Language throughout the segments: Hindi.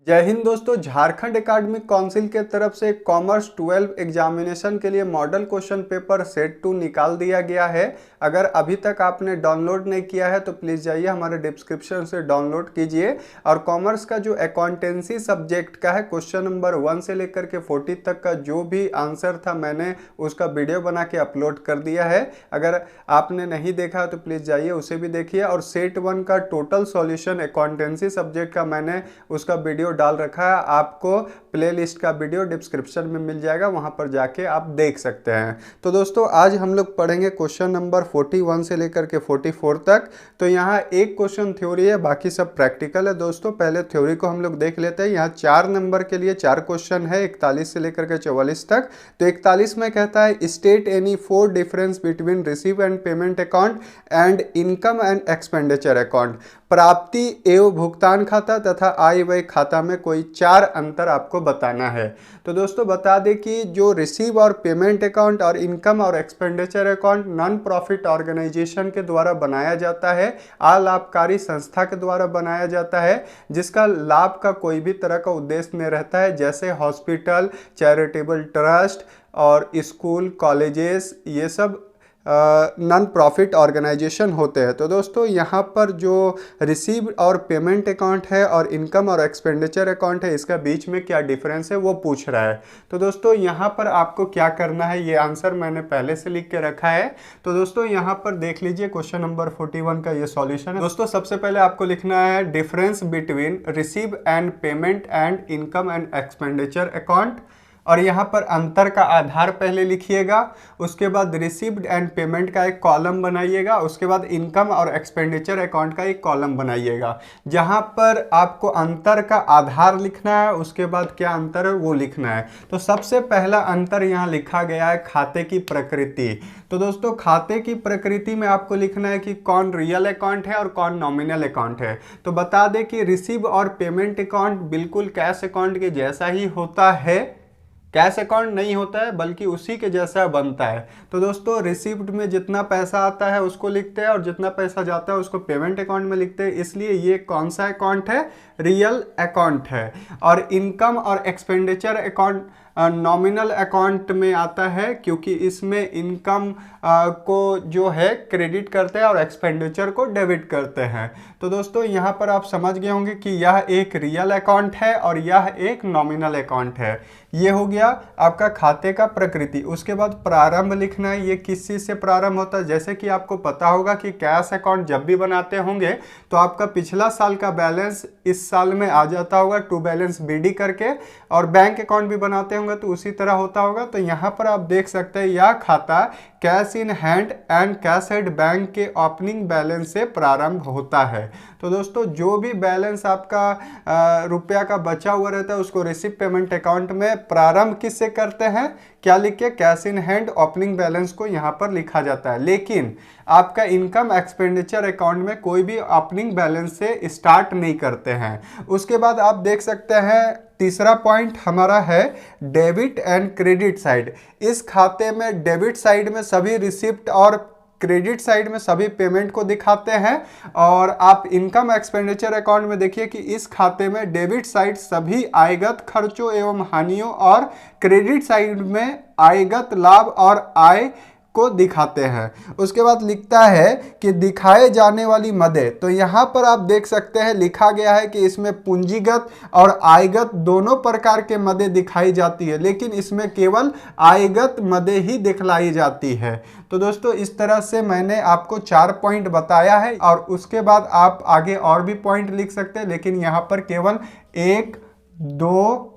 जय हिंद दोस्तों। झारखंड एकेडमिक काउंसिल के तरफ से कॉमर्स 12 एग्जामिनेशन के लिए मॉडल क्वेश्चन पेपर सेट 2 निकाल दिया गया है। अगर अभी तक आपने डाउनलोड नहीं किया है तो प्लीज़ जाइए हमारे डिस्क्रिप्शन से डाउनलोड कीजिए। और कॉमर्स का जो अकाउंटेंसी सब्जेक्ट का है क्वेश्चन नंबर 1 से लेकर के 40 तक का जो भी आंसर था मैंने उसका वीडियो बना के अपलोड कर दिया है। अगर आपने नहीं देखा तो प्लीज़ जाइए उसे भी देखिए। और सेट 1 का टोटल सॉल्यूशन अकाउंटेंसी सब्जेक्ट का मैंने उसका वीडियो डाल रखा है। आपको प्लेलिस्ट का वीडियो डिस्क्रिप्शन में मिल जाएगा, वहां पर जाके आप देख सकते हैं। तो दोस्तों आज हम लोग पढ़ेंगे क्वेश्चन नंबर 41 से लेकर के 44 तक। तो यहाँ एक क्वेश्चन थ्योरी है, बाकी सब प्रैक्टिकल है। दोस्तों पहले थ्योरी को हम लोग देख लेते हैं। यहाँ 4 नंबर के लिए 4 क्वेश्चन है, 41 से लेकर के 44 तक। तो 41 में कहता है state any 4 difference between receive and payment account and income and expenditure account. प्राप्ति एवं भुगतान खाता तथा आय व्यय खाता में कोई 4 अंतर आपको बताना है। तो दोस्तों बता दें कि जो रिसीव और पेमेंट अकाउंट और इनकम और expenditure account non profit organisation के द्वारा बनाया जाता है, अलाभकारी संस्था के द्वारा बनाया जाता है, जिसका लाभ का कोई भी तरह का उद्देश्य नहीं रहता है, जैसे हॉस्पिटल, चैरिटेबल ट्रस्ट और स्कूल कॉलेजेस, ये सब नॉन प्रॉफिट ऑर्गेनाइजेशन होते हैं। तो दोस्तों यहाँ पर जो रिसीव और पेमेंट अकाउंट है और इनकम और एक्सपेंडिचर अकाउंट है, इसका बीच में क्या डिफरेंस है वो पूछ रहा है। तो दोस्तों यहाँ पर आपको क्या करना है, ये आंसर मैंने पहले से लिख के रखा है। तो दोस्तों यहाँ पर देख लीजिए क्वेश्चन नंबर 41 का ये सॉल्यूशन है। दोस्तों सबसे पहले आपको लिखना है difference between receive and payment and income and expenditure account, और यहाँ पर अंतर का आधार पहले लिखिएगा। उसके बाद रिसीव्ड एंड पेमेंट का एक कॉलम बनाइएगा। उसके बाद इनकम और एक्सपेंडिचर अकाउंट का एक कॉलम बनाइएगा। जहाँ पर आपको अंतर का आधार लिखना है, उसके बाद क्या अंतर है वो लिखना है। तो सबसे पहला अंतर यहाँ लिखा गया है खाते की प्रकृति। तो दोस्तों खाते की प्रकृति में आपको लिखना है कि कौन रियल अकाउंट है और कौन नॉमिनल अकाउंट है। तो बता दें कि रिसीव और पेमेंट अकाउंट बिल्कुल कैश अकाउंट के जैसा ही होता है, कैश अकाउंट नहीं होता है बल्कि उसी के जैसा बनता है। तो दोस्तों रिसिप्ट में जितना पैसा आता है उसको लिखते हैं और जितना पैसा जाता है उसको पेमेंट अकाउंट में लिखते हैं, इसलिए ये कौन सा अकाउंट है, रियल अकाउंट है। और इनकम और एक्सपेंडिचर अकाउंट नॉमिनल अकाउंट में आता है, क्योंकि इसमें इनकम को जो है क्रेडिट करते हैं और एक्सपेंडिचर को डेबिट करते हैं। तो दोस्तों यहाँ पर आप समझ गए होंगे कि यह एक रियल अकाउंट है और यह एक नॉमिनल अकाउंट है। ये हो गया आपका खाते का प्रकृति। उसके बाद प्रारंभ लिखना है, ये किस चीज़ से प्रारंभ होता है। जैसे कि आपको पता होगा कि कैश अकाउंट जब भी बनाते होंगे तो आपका पिछला साल का बैलेंस इस साल में आ जाता होगा टू बैलेंस बीडी करके, और बैंक अकाउंट भी बनाते होंगे तो उसी तरह होता होगा। तो यहाँ पर आप देख सकते हैं यह खाता cash in hand and cash at bank के ओपनिंग बैलेंस से प्रारंभ होता है। तो दोस्तों जो भी बैलेंस आपका रुपया का बचा हुआ रहता है उसको रिसीव पेमेंट अकाउंट में प्रारंभ किससे करते हैं, क्या लिख के, cash in hand opening balance को यहाँ पर लिखा जाता है। लेकिन आपका इनकम एक्सपेंडिचर अकाउंट में कोई भी ओपनिंग बैलेंस से स्टार्ट नहीं करते हैं। उसके बाद आप देख सकते हैं तीसरा पॉइंट हमारा है डेबिट एंड क्रेडिट साइड। इस खाते में डेबिट साइड में सभी रिसिप्ट और क्रेडिट साइड में सभी पेमेंट को दिखाते हैं। और आप इनकम एक्सपेंडिचर अकाउंट में देखिए कि इस खाते में डेबिट साइड सभी आयगत खर्चों एवं हानियों और क्रेडिट साइड में आयगत लाभ और आय को दिखाते हैं। उसके बाद लिखता है कि दिखाए जाने वाली मदें। तो यहाँ पर आप देख सकते हैं लिखा गया है कि इसमें पूंजीगत और आयगत दोनों प्रकार के मदें दिखाई जाती है, लेकिन इसमें केवल आयगत मदें ही दिखलाई जाती है। तो दोस्तों इस तरह से मैंने आपको 4 पॉइंट बताया है, और उसके बाद आप आगे और भी पॉइंट लिख सकते हैं, लेकिन यहाँ पर केवल 1, 2,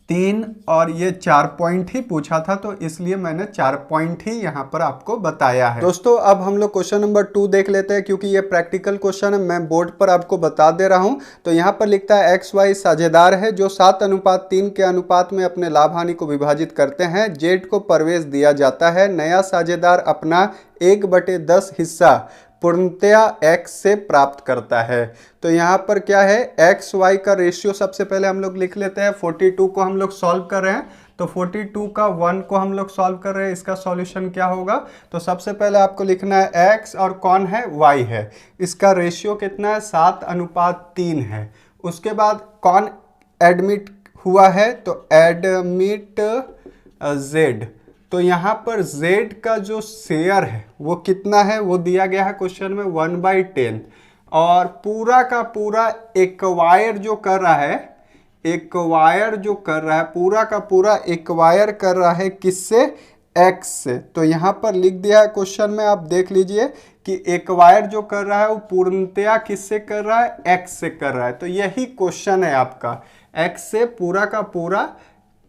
3 और ये 4 पॉइंट ही पूछा था, तो इसलिए मैंने 4 पॉइंट ही यहाँ पर आपको बताया है। दोस्तों अब हम लोग क्वेश्चन नंबर 2 देख लेते हैं, क्योंकि ये प्रैक्टिकल क्वेश्चन है, मैं बोर्ड पर आपको बता दे रहा हूँ। तो यहाँ पर लिखता है XY साझेदार है जो 7:3 के अनुपात में अपने लाभ हानि को विभाजित करते हैं। जेड को प्रवेश दिया जाता है। नया साझेदार अपना 1/10 हिस्सा पूर्णतया x से प्राप्त करता है। तो यहाँ पर क्या है, XY का रेशियो सबसे पहले हम लोग लिख लेते हैं। 42 को हम लोग सॉल्व कर रहे हैं, तो 42 का 1 को हम लोग सॉल्व कर रहे हैं, इसका सॉल्यूशन क्या होगा। तो सबसे पहले आपको लिखना है x और कौन है, y है। इसका रेशियो कितना है, 7:3 है। उसके बाद कौन एडमिट हुआ है, तो एडमिट जेड। तो यहाँ पर z का जो शेयर है वो कितना है, वो दिया गया है क्वेश्चन में 1/10। और पूरा का पूरा एक्वायर जो कर रहा है, पूरा का पूरा एक्वायर कर रहा है किससे, x से। तो यहाँ पर लिख दिया है क्वेश्चन में, आप देख लीजिए कि एक्वायर जो कर रहा है वो पूर्णतया किससे कर रहा है, x से कर रहा है। तो यही क्वेश्चन है आपका, x से पूरा का पूरा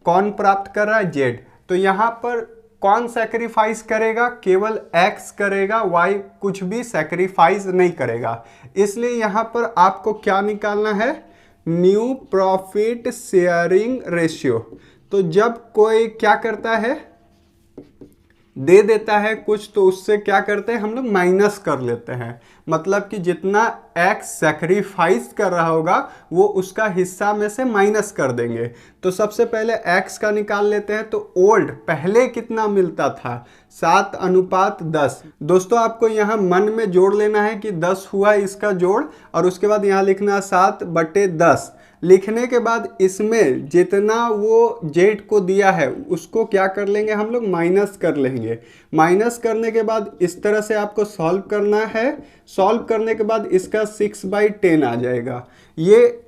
कौन प्राप्त कर रहा है, z। तो यहाँ पर कौन सैक्रिफाइस करेगा, केवल x करेगा, y कुछ भी सैक्रिफाइस नहीं करेगा। इसलिए यहाँ पर आपको क्या निकालना है, न्यू प्रॉफिट शेयरिंग रेशियो। तो जब कोई क्या करता है, दे देता है कुछ, तो उससे क्या करते हैं हम लोग, माइनस कर लेते हैं। मतलब कि जितना x सैक्रिफाइस कर रहा होगा वो उसका हिस्सा में से माइनस कर देंगे। तो सबसे पहले x का निकाल लेते हैं। तो ओल्ड पहले कितना मिलता था, 7:10। दोस्तों आपको यहाँ मन में जोड़ लेना है कि 10 हुआ इसका जोड़, और उसके बाद यहाँ लिखना 7/10। लिखने के बाद इसमें जितना वो जेड को दिया है उसको क्या कर लेंगे हम लोग, माइनस कर लेंगे। माइनस करने के बाद इस तरह से आपको सॉल्व करना है। सॉल्व करने के बाद इसका 6/10 आ जाएगा। ये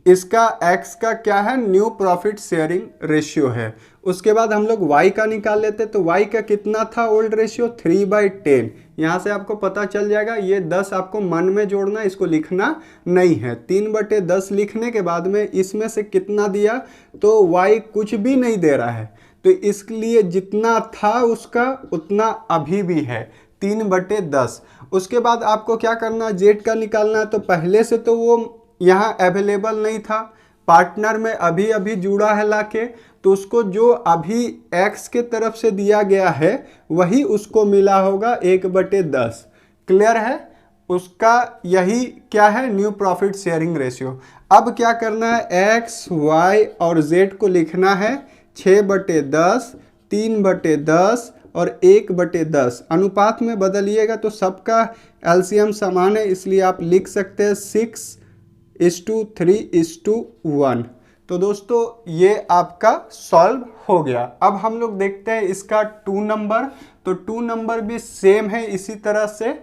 इसका x का क्या है, न्यू प्रॉफिट शेयरिंग रेशियो है। उसके बाद हम लोग y का निकाल लेते, तो y का कितना था ओल्ड रेशियो, 3/10। यहाँ से आपको पता चल जाएगा, ये 10 आपको मन में जोड़ना, इसको लिखना नहीं है। 3/10 लिखने के बाद में इसमें से कितना दिया, तो y कुछ भी नहीं दे रहा है, तो इसलिए जितना था उसका उतना अभी भी है, 3/10। उसके बाद आपको क्या करना है, z का निकालना है। तो पहले से तो वो यहाँ अवेलेबल नहीं था, पार्टनर में अभी अभी जुड़ा है लाके, तो उसको जो अभी x के तरफ से दिया गया है वही उसको मिला होगा 1/10। क्लियर है, उसका यही क्या है, न्यू प्रॉफिट शेयरिंग रेशियो। अब क्या करना है, x, y और z को लिखना है 6/10, 3/10 और 1/10। अनुपात में बदलिएगा तो सबका एलसीएम समान है, इसलिए आप लिख सकते हैं 6:3:1। तो दोस्तों ये आपका सॉल्व हो गया। अब हम लोग देखते हैं इसका 2 नंबर। तो 2 नंबर भी सेम है इसी तरह से।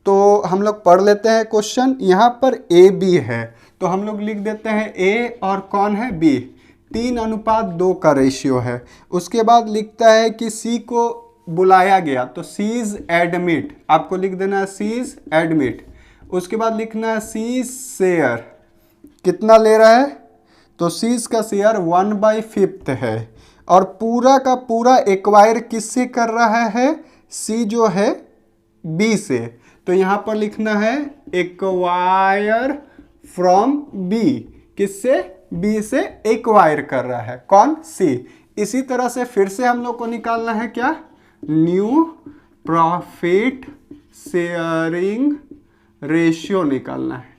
तो हम लोग पढ़ लेते हैं क्वेश्चन। यहाँ पर ए बी है, तो हम लोग लिख देते हैं ए और कौन है, बी। 3:2 का रेशियो है। उसके बाद लिखता है कि सी को बुलाया गया, तो सी इज एडमिट, आपको लिख देना है सी इज एडमिट। उसके बाद लिखना है सी शेयर कितना ले रहा है, तो सी का शेयर 1/5 है। और पूरा का पूरा एक्वायर किससे कर रहा है, सी जो है बी से। तो यहाँ पर लिखना है एक्वायर फ्रॉम बी, किससे, बी से एक्वायर कर रहा है कौन, सी। इसी तरह से फिर से हम लोग को निकालना है क्या, न्यू प्रॉफिट शेयरिंग रेशियो निकालना है।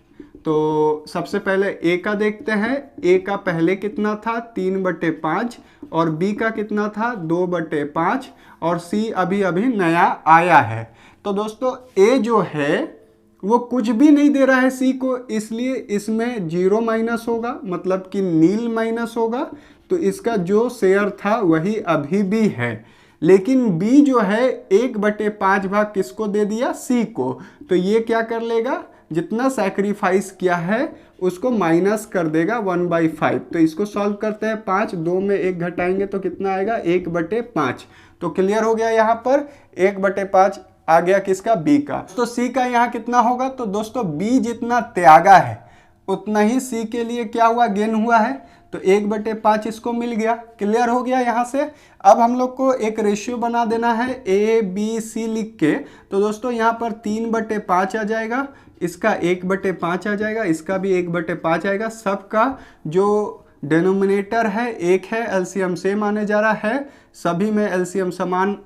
तो सबसे पहले ए का देखते हैं। ए का पहले कितना था, 3/5, और बी का कितना था, 2/5, और सी अभी अभी नया आया है। तो दोस्तों ए जो है वो कुछ भी नहीं दे रहा है सी को, इसलिए इसमें 0 माइनस होगा, मतलब कि नील माइनस होगा। तो इसका जो शेयर था वही अभी भी है। लेकिन बी जो है 1/5 भाग किसको दे दिया, सी को। तो ये क्या कर लेगा, जितना सैक्रिफाइस किया है उसको माइनस कर देगा 1/5। तो इसको सॉल्व करते हैं, 5 2 में 1 घटाएंगे तो कितना आएगा, 1/5। तो क्लियर हो गया, यहाँ पर 1/5 आ गया किसका, बी का। तो सी का यहाँ कितना होगा, तो दोस्तों बी जितना त्यागा है उतना ही सी के लिए क्या हुआ, गेन हुआ है। तो 1/5 इसको मिल गया। क्लियर हो गया यहाँ से। अब हम लोग को एक रेशियो बना देना है ए बी सी लिख के। तो दोस्तों यहाँ पर 3/5 आ जाएगा, इसका 1/5 आ जाएगा, इसका भी 1/5 आएगा। सबका जो डिनोमिनेटर है एक है, एलसीएम सेम आने जा रहा है। सभी में एलसीएम समान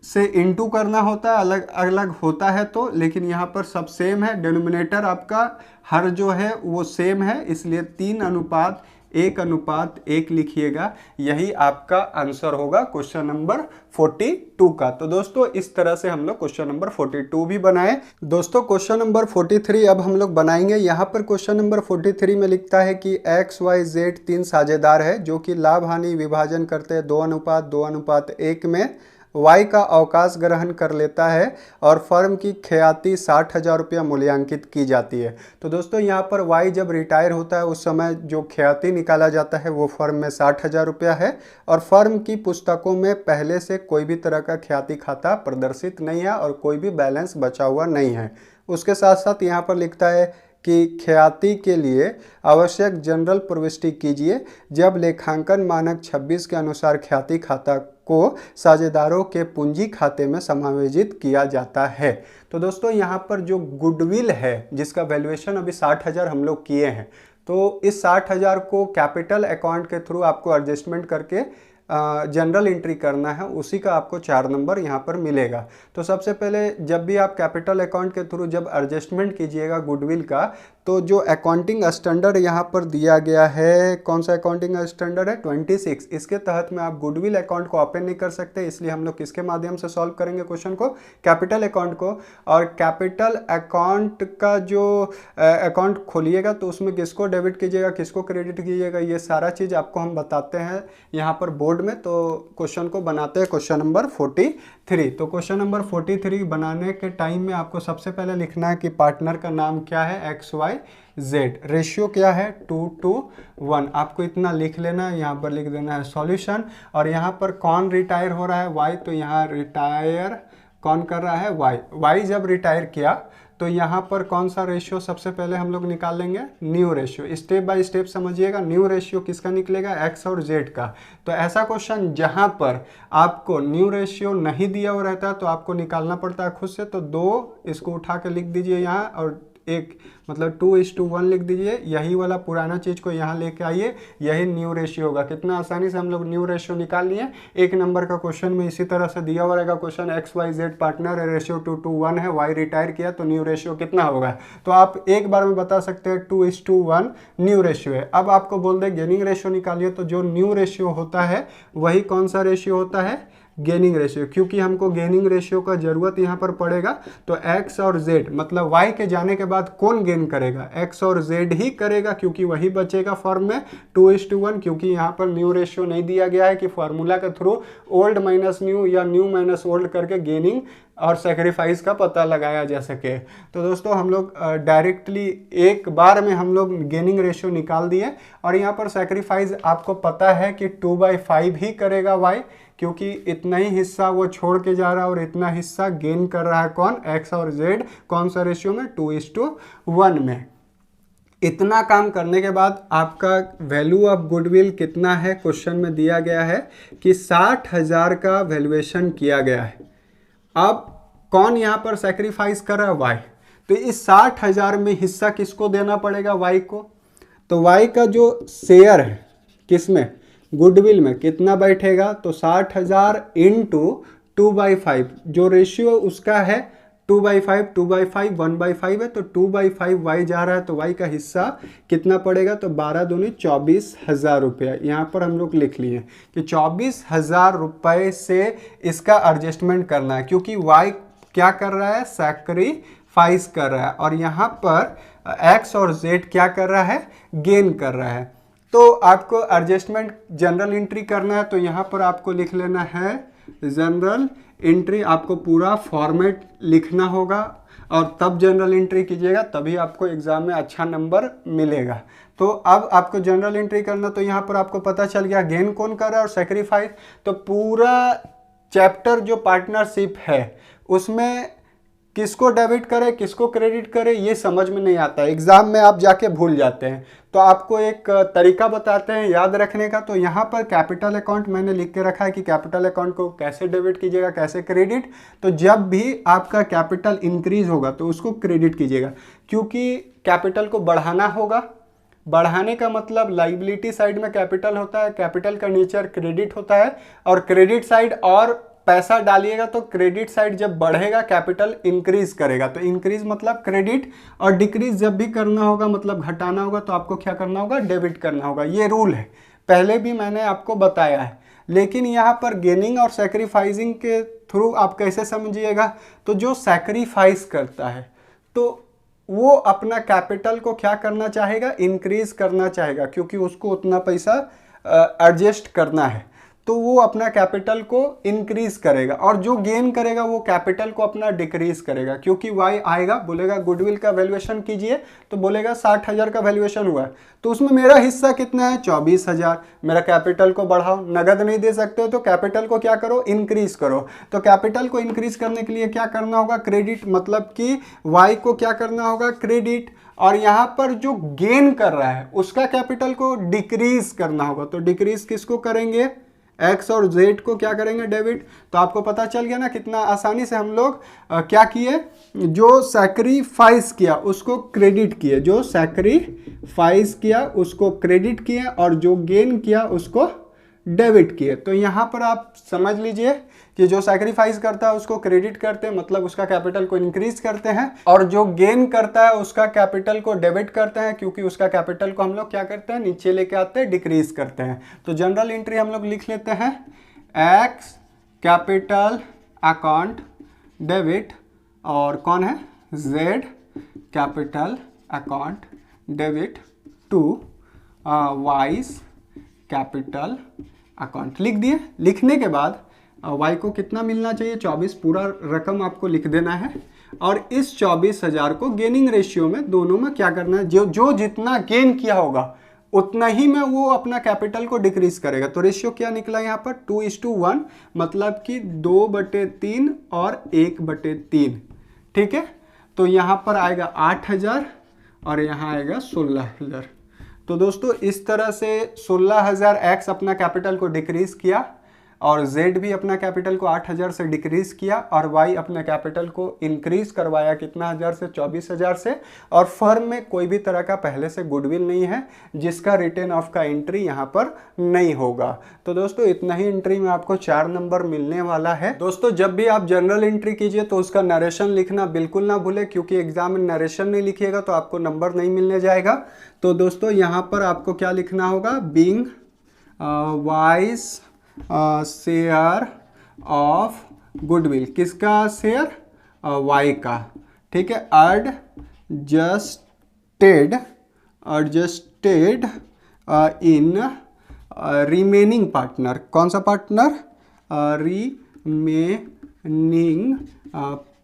से इनटू करना होता है, अलग अलग होता है तो, लेकिन यहाँ पर सब सेम है। डिनोमिनेटर आपका हर जो है वो सेम है, इसलिए 3:1 1:1 लिखिएगा। यही आपका आंसर होगा क्वेश्चन नंबर 42 का। तो दोस्तों इस तरह से हम लोग क्वेश्चन नंबर 42 भी बनाए। दोस्तों क्वेश्चन नंबर 43 अब हम लोग बनाएंगे। यहाँ पर क्वेश्चन नंबर 43 में लिखता है कि XYZ 3 साझेदार है जो कि लाभ हानि विभाजन करते हैं 2:2:1 में। Y का अवकाश ग्रहण कर लेता है और फर्म की ख्याति 60,000 रुपया मूल्यांकित की जाती है। तो दोस्तों यहाँ पर Y जब रिटायर होता है उस समय जो ख्याति निकाला जाता है वो फर्म में 60,000 रुपया है और फर्म की पुस्तकों में पहले से कोई भी तरह का ख्याति खाता प्रदर्शित नहीं है और कोई भी बैलेंस बचा हुआ नहीं है। उसके साथ साथ यहाँ पर लिखता है कि ख्याति के लिए आवश्यक जनरल प्रविष्टि कीजिए जब लेखांकन मानक 26 के अनुसार ख्याति खाता को साझेदारों के पूंजी खाते में समायोजित किया जाता है। तो दोस्तों यहाँ पर जो गुडविल है जिसका वैल्यूएशन अभी 60,000 हम लोग किए हैं, तो इस 60,000 को कैपिटल अकाउंट के थ्रू आपको एडजस्टमेंट करके जनरल एंट्री करना है, उसी का आपको 4 नंबर यहाँ पर मिलेगा। तो सबसे पहले जब भी आप कैपिटल अकाउंट के थ्रू जब एडजस्टमेंट कीजिएगा गुडविल का, तो जो अकाउंटिंग स्टैंडर्ड यहाँ पर दिया गया है, कौन सा अकाउंटिंग स्टैंडर्ड है 26, इसके तहत में आप गुडविल अकाउंट को ओपन नहीं कर सकते, इसलिए हम लोग किसके माध्यम से सॉल्व करेंगे क्वेश्चन को, कैपिटल अकाउंट को। और कैपिटल अकाउंट का जो अकाउंट खोलिएगा तो उसमें किसको डेबिट कीजिएगा किसको क्रेडिट कीजिएगा, ये सारा चीज़ आपको हम बताते हैं यहाँ पर बोर्ड में। तो क्वेश्चन को बनाते हैं क्वेश्चन नंबर 43। तो क्वेश्चन नंबर 43 बनाने के टाइम में आपको सबसे पहले लिखना है कि पार्टनर का नाम क्या है XYZ, रेशियो क्या है 2:1, आपको इतना लिख लेना है। यहाँ पर लिख देना है सॉल्यूशन। और यहाँ पर कौन रिटायर हो रहा है Y, तो यहाँ रिटायर कौन कर रहा है Y जब रिटायर किया तो यहाँ पर कौन सा रेशियो सबसे पहले हम लोग निकाल लेंगे, new ratio. Step by step समझिएगा, न्यू रेशियो किसका निकलेगा, X और Z का। तो ऐसा क्वेश्चन जहाँ पर आपको न्यू रेशियो नहीं दिया हुआ रहता है तो आपको निकालना पड़ता है खुद से। तो 2 इसको उठा के लिख दीजिए यहाँ और 1 मतलब 2:1 लिख दीजिए। यही वाला पुराना चीज़ को यहाँ लेके आइए, यही न्यू रेशियो होगा। कितना आसानी से हम लोग न्यू रेशियो निकाल लिए। 1 नंबर का क्वेश्चन में इसी तरह से दिया हुआ रहेगा क्वेश्चन, XYZ पार्टनर है, रेशियो 2:1 है, Y रिटायर किया तो न्यू रेशियो कितना होगा। तो आप एक बार में बता सकते हैं 2:1 न्यू रेशियो है। अब आपको बोल दे गेनिंग रेशियो निकालिए, तो जो न्यू रेशियो होता है वही कौन सा रेशियो होता है, गेनिंग रेशियो। क्योंकि हमको गेनिंग रेशियो का जरूरत यहाँ पर पड़ेगा, तो X और Z मतलब Y के जाने के बाद कौन गेन करेगा, X और Z ही करेगा, क्योंकि वही बचेगा फॉर्म में 2:1। क्योंकि यहाँ पर न्यू रेशियो नहीं दिया गया है कि फॉर्मूला के थ्रू ओल्ड माइनस न्यू या न्यू माइनस ओल्ड करके गेनिंग और सेक्रीफाइस का पता लगाया जा सके। तो दोस्तों हम लोग डायरेक्टली एक बार में हम लोग गेनिंग रेशियो निकाल दिए। और यहाँ पर सेक्रीफाइस आपको पता है कि 2/5 ही करेगा Y, क्योंकि इतना ही हिस्सा वो छोड़ के जा रहा है और इतना हिस्सा गेन कर रहा है कौन, X और Z, कौन सा रेशियो में 2:1 में। इतना काम करने के बाद आपका वैल्यू ऑफ गुडविल कितना है, क्वेश्चन में दिया गया है कि 60,000 का वैल्यूएशन किया गया है। अब कौन यहाँ पर सेक्रीफाइस कर रहा है, Y। तो इस 60,000 में हिस्सा किसको देना पड़ेगा, Y को। तो Y का जो शेयर है किसमें, गुडविल में, कितना बैठेगा, तो 60,000 इंटू 2/5, जो रेशियो उसका है 2/5, 1/5 है, तो 2/5 Y जा रहा है, तो Y का हिस्सा कितना पड़ेगा, तो 12 दूनी 24,000 रुपया। यहाँ पर हम लोग लिख लिए कि 24,000 रुपये से इसका एडजस्टमेंट करना है, क्योंकि Y क्या कर रहा है, सैक्रिफाइस कर रहा है, और यहाँ पर X और Z क्या कर रहा है, गेन कर रहा है। तो आपको एडजस्टमेंट जनरल एंट्री करना है, तो यहाँ पर आपको लिख लेना है जनरल एंट्री। आपको पूरा फॉर्मेट लिखना होगा और तब जनरल एंट्री कीजिएगा, तभी आपको एग्जाम में अच्छा नंबर मिलेगा। तो अब आपको जनरल एंट्री करना, तो यहाँ पर आपको पता चल गया गेन कौन कर रहा है और सेक्रीफाइस। तो पूरा चैप्टर जो पार्टनरशिप है उसमें किसको डेबिट करे किसको क्रेडिट करे ये समझ में नहीं आता, एग्जाम में आप जाके भूल जाते हैं। तो आपको एक तरीका बताते हैं याद रखने का। तो यहाँ पर कैपिटल अकाउंट मैंने लिख के रखा है कि कैपिटल अकाउंट को कैसे डेबिट कीजिएगा कैसे क्रेडिट। तो जब भी आपका कैपिटल इंक्रीज होगा तो उसको क्रेडिट कीजिएगा, क्योंकि कैपिटल को बढ़ाना होगा। बढ़ाने का मतलब लाइबिलिटी साइड में कैपिटल होता है, कैपिटल का नेचर क्रेडिट होता है, और क्रेडिट साइड और पैसा डालिएगा तो क्रेडिट साइड जब बढ़ेगा कैपिटल इंक्रीज करेगा, तो इंक्रीज मतलब क्रेडिट, और डिक्रीज जब भी करना होगा मतलब घटाना होगा तो आपको क्या करना होगा, डेबिट करना होगा। ये रूल है, पहले भी मैंने आपको बताया है। लेकिन यहाँ पर गेनिंग और सैक्रिफाइसिंग के थ्रू आप कैसे समझिएगा, तो जो सैक्रिफाइस करता है तो वो अपना कैपिटल को क्या करना चाहेगा, इंक्रीज करना चाहेगा, क्योंकि उसको उतना पैसा एडजस्ट करना है, तो वो अपना कैपिटल को इंक्रीज करेगा। और जो गेन करेगा वो कैपिटल को अपना डिक्रीज करेगा, क्योंकि वाई आएगा बोलेगा गुडविल का वैल्यूएशन कीजिए, तो बोलेगा 60,000 का वैल्यूएशन हुआ है, तो उसमें मेरा हिस्सा कितना है, 24,000। मेरा कैपिटल को बढ़ाओ, नगद नहीं दे सकते हो तो कैपिटल को क्या करो, इंक्रीज करो। तो कैपिटल को इंक्रीज करने के लिए क्या करना होगा, क्रेडिट, मतलब कि वाई को क्या करना होगा, क्रेडिट, और यहाँ पर जो गेन कर रहा है उसका कैपिटल को डिक्रीज करना होगा। तो डिक्रीज किसको करेंगे, एक्स और जेड को क्या करेंगे, डेबिट। तो आपको पता चल गया ना कितना आसानी से हम लोग क्या किए, जो सैक्रिफाइस किया उसको क्रेडिट किए, जो सैक्रिफाइस किया उसको क्रेडिट किए, और जो गेन किया उसको डेबिट किए। तो यहाँ पर आप समझ लीजिए कि जो सैक्रिफाइस करता है उसको क्रेडिट करते हैं, मतलब उसका कैपिटल को इंक्रीज करते हैं, और जो गेन करता है उसका कैपिटल को डेबिट करते हैं, क्योंकि उसका कैपिटल को हम लोग क्या करते हैं, नीचे लेके आते हैं, डिक्रीज करते हैं। तो जनरल एंट्री हम लोग लिख लेते हैं, एक्स कैपिटल अकाउंट डेबिट, और कौन है, Z capital account debit to Y's capital account. लिख दिए। लिखने के बाद वाई को कितना मिलना चाहिए, 24, पूरा रकम आपको लिख देना है, और इस 24,000 को गेनिंग रेशियो में दोनों में क्या करना है, जो जितना गेन किया होगा उतना ही में वो अपना कैपिटल को डिक्रीज करेगा। तो रेशियो क्या निकला यहाँ पर, 2:1, मतलब कि 2/3 और 1/3। ठीक है, तो यहाँ पर आएगा 8,000 और यहाँ आएगा 16,000। तो दोस्तों इस तरह से 16,000 एक्स अपना कैपिटल को डिक्रीज किया, और Z भी अपना कैपिटल को 8,000 से डिक्रीज किया, और Y अपने कैपिटल को इंक्रीज करवाया कितना हज़ार से, 24,000 से। और फर्म में कोई भी तरह का पहले से गुडविल नहीं है, जिसका रिटेन ऑफ का एंट्री यहाँ पर नहीं होगा। तो दोस्तों इतना ही एंट्री में आपको 4 नंबर मिलने वाला है। दोस्तों जब भी आप जनरल एंट्री कीजिए तो उसका नरेशन लिखना बिल्कुल ना भूले, क्योंकि एग्जाम में नरेशन नहीं लिखिएगा तो आपको नंबर नहीं मिलने जाएगा। तो दोस्तों यहाँ पर आपको क्या लिखना होगा, being wise share of goodwill, किसका शेयर, वाई का। ठीक है, एडजस्टेड इन रिमेनिंग पार्टनर, कौन सा पार्टनर, रिमेनिंग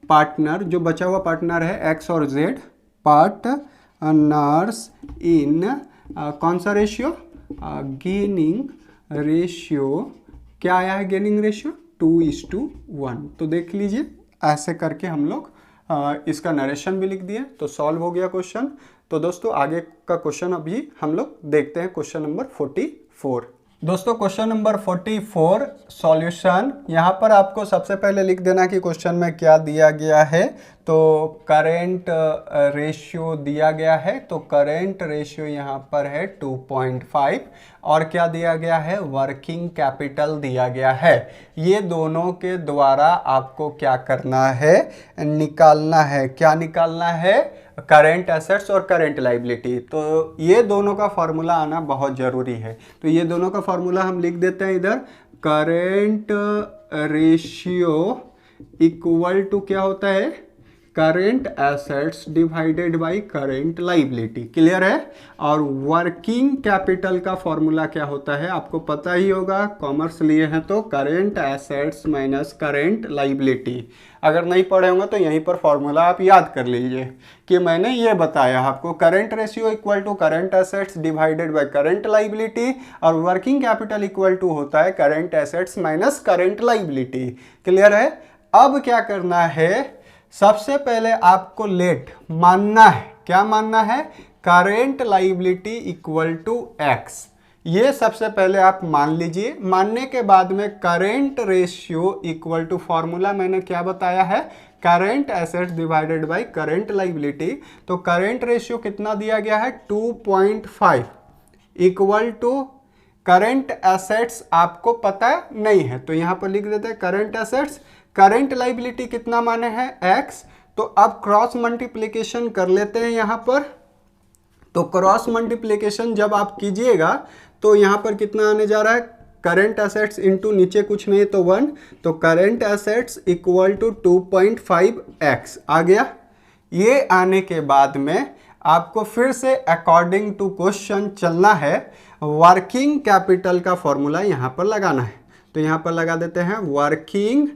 पार्टनर, जो बचा हुआ पार्टनर है एक्स और जेड, पार्टनर्स इन कौन सा रेशियो, गेनिंग रेशियो। क्या आया है गेनिंग रेशियो, 2:1। तो देख लीजिए ऐसे करके हम लोग इसका नरेशन भी लिख दिए, तो सॉल्व हो गया क्वेश्चन। तो दोस्तों आगे का क्वेश्चन अभी हम लोग देखते हैं, क्वेश्चन नंबर 44। दोस्तों क्वेश्चन नंबर 44 सॉल्यूशन। यहाँ पर आपको सबसे पहले लिख देना कि क्वेश्चन में क्या दिया गया है। तो करेंट रेशियो दिया गया है, तो करेंट रेशियो यहाँ पर है 2.5, और क्या दिया गया है, वर्किंग कैपिटल दिया गया है। ये दोनों के द्वारा आपको क्या करना है, निकालना है। क्या निकालना है, करेंट एसेट्स और करेंट लाइबिलिटी। तो ये दोनों का फॉर्मूला आना बहुत ज़रूरी है। तो ये दोनों का फॉर्मूला हम लिख देते हैं इधर, करेंट रेशियो इक्वल टू क्या होता है, current assets divided by current liability. Clear है। और वर्किंग कैपिटल का फॉर्मूला क्या होता है आपको पता ही होगा, कॉमर्स लिए हैं तो current assets minus current liability. अगर नहीं पढ़े होंगे तो यहीं पर फॉर्मूला आप याद कर लीजिए कि मैंने ये बताया आपको, current ratio equal to current assets divided by current liability, और वर्किंग कैपिटल इक्वल टू होता है current assets minus current liability. Clear है। अब क्या करना है, सबसे पहले आपको लेट मानना है, क्या मानना है, current liability equal to X. ये सबसे पहले आप मान लीजिए। मानने के बाद में current ratio equal to, formula मैंने क्या बताया है, current assets divided by current liability. तो करेंट रेशियो कितना दिया गया है, 2.5 इक्वल टू करंट एसेट्स आपको पता नहीं है, तो यहां पर लिख देते हैं करंट एसेट्स। करंट लाइबिलिटी कितना माने हैं x, तो अब क्रॉस मल्टीप्लिकेशन कर लेते हैं यहां पर। तो क्रॉस मल्टीप्लिकेशन जब आप कीजिएगा तो यहां पर कितना आने जा रहा है, करंट एसेट्स इंटू नीचे कुछ नहीं तो 1, तो current assets equal to 2.5x आ गया। ये आने के बाद में आपको फिर से अकॉर्डिंग टू क्वेश्चन चलना है, वर्किंग कैपिटल का फॉर्मूला यहां पर लगाना है। तो यहां पर लगा देते हैं working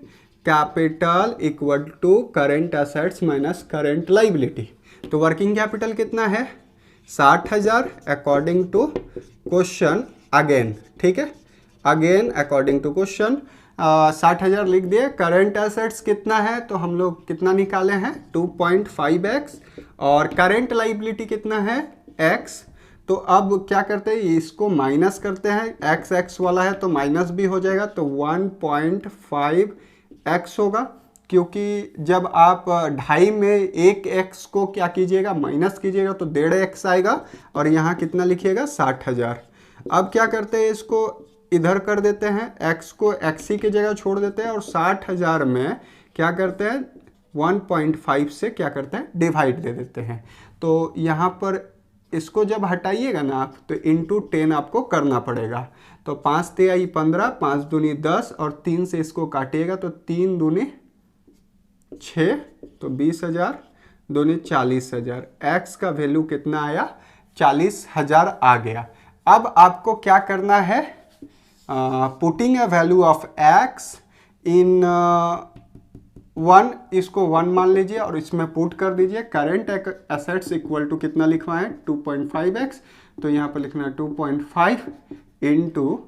capital equal to current assets minus current liability. तो वर्किंग कैपिटल कितना है 60,000 अकॉर्डिंग टू क्वेश्चन अगेन, ठीक है, अगेन अकॉर्डिंग टू क्वेश्चन 60,000 लिख दिए। करंट एसेट्स कितना है, तो हम लोग कितना निकाले हैं 2.5x, और करंट लाइबिलिटी कितना है x। तो अब क्या करते हैं, इसको माइनस करते हैं, x वाला है तो माइनस भी हो जाएगा, तो 1.5x होगा, क्योंकि जब आप 2.5 में एक x को क्या कीजिएगा माइनस कीजिएगा तो 1.5x आएगा, और यहाँ कितना लिखिएगा 60,000। अब क्या करते हैं, इसको इधर कर देते हैं, x को x ही की जगह छोड़ देते हैं, और 60,000 में क्या करते हैं 1.5 से क्या करते हैं डिवाइड दे देते हैं। तो यहाँ पर इसको जब हटाइएगा ना आप, तो इंटू 10 आपको करना पड़ेगा। तो 5 तिहाई 15, 5 दूनी 10, और 3 से इसको काटिएगा तो 3 दूनी 6, तो 20,000, दूनी 40,000। x का वैल्यू कितना आया 40,000 आ गया। अब आपको क्या करना है, putting a value of x इन 1, इसको 1 मान लीजिए और इसमें पुट कर दीजिए। करंट एसेट्स इक्वल टू कितना लिखवाएं 2.5x, तो यहाँ पर लिखना है 2.5 इंटू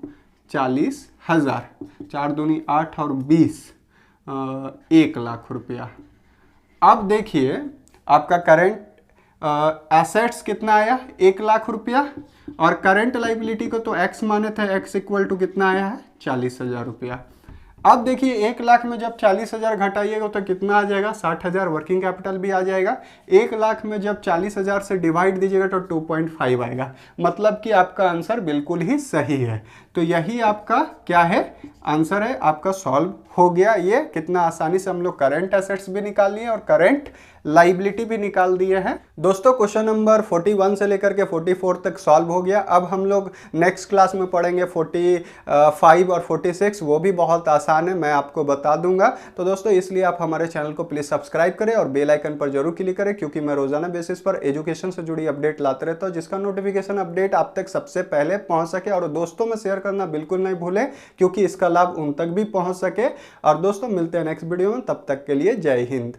40,000, 4 दूनी 8 और 20, 1 लाख रुपया। अब देखिए आपका करंट एसेट्स कितना आया 1 लाख रुपया, और करंट लाइबिलिटी को तो x माने थे, x इक्वल टू कितना आया है 40,000 रुपया। अब देखिए 1 लाख में जब 40,000 घटाइएगा तो कितना आ जाएगा 60,000, वर्किंग कैपिटल भी आ जाएगा। 1 लाख में जब 40,000 से डिवाइड दीजिएगा तो 2.5 आएगा, मतलब कि आपका आंसर बिल्कुल ही सही है। तो यही आपका क्या है आंसर है, आपका सॉल्व हो गया। ये कितना आसानी से हम लोग करंट एसेट्स भी निकाल लिए और करंट लाइबिलिटी भी निकाल दिए हैं। दोस्तों क्वेश्चन नंबर 41 से लेकर के 44 तक सॉल्व हो गया। अब हम लोग नेक्स्ट क्लास में पढ़ेंगे 45 और 46, वो भी बहुत आसान है, मैं आपको बता दूंगा। तो दोस्तों इसलिए आप हमारे चैनल को प्लीज़ सब्सक्राइब करें और बेल आइकन पर जरूर क्लिक करें, क्योंकि मैं रोजाना बेसिस पर एजुकेशन से जुड़ी अपडेट लाते रहता हूँ, जिसका नोटिफिकेशन अपडेट आप तक सबसे पहले पहुँच सके। और दोस्तों में शेयर करना बिल्कुल नहीं भूलें, क्योंकि इसका लाभ उन तक भी पहुँच सके। और दोस्तों मिलते हैं नेक्स्ट वीडियो में, तब तक के लिए जय हिंद।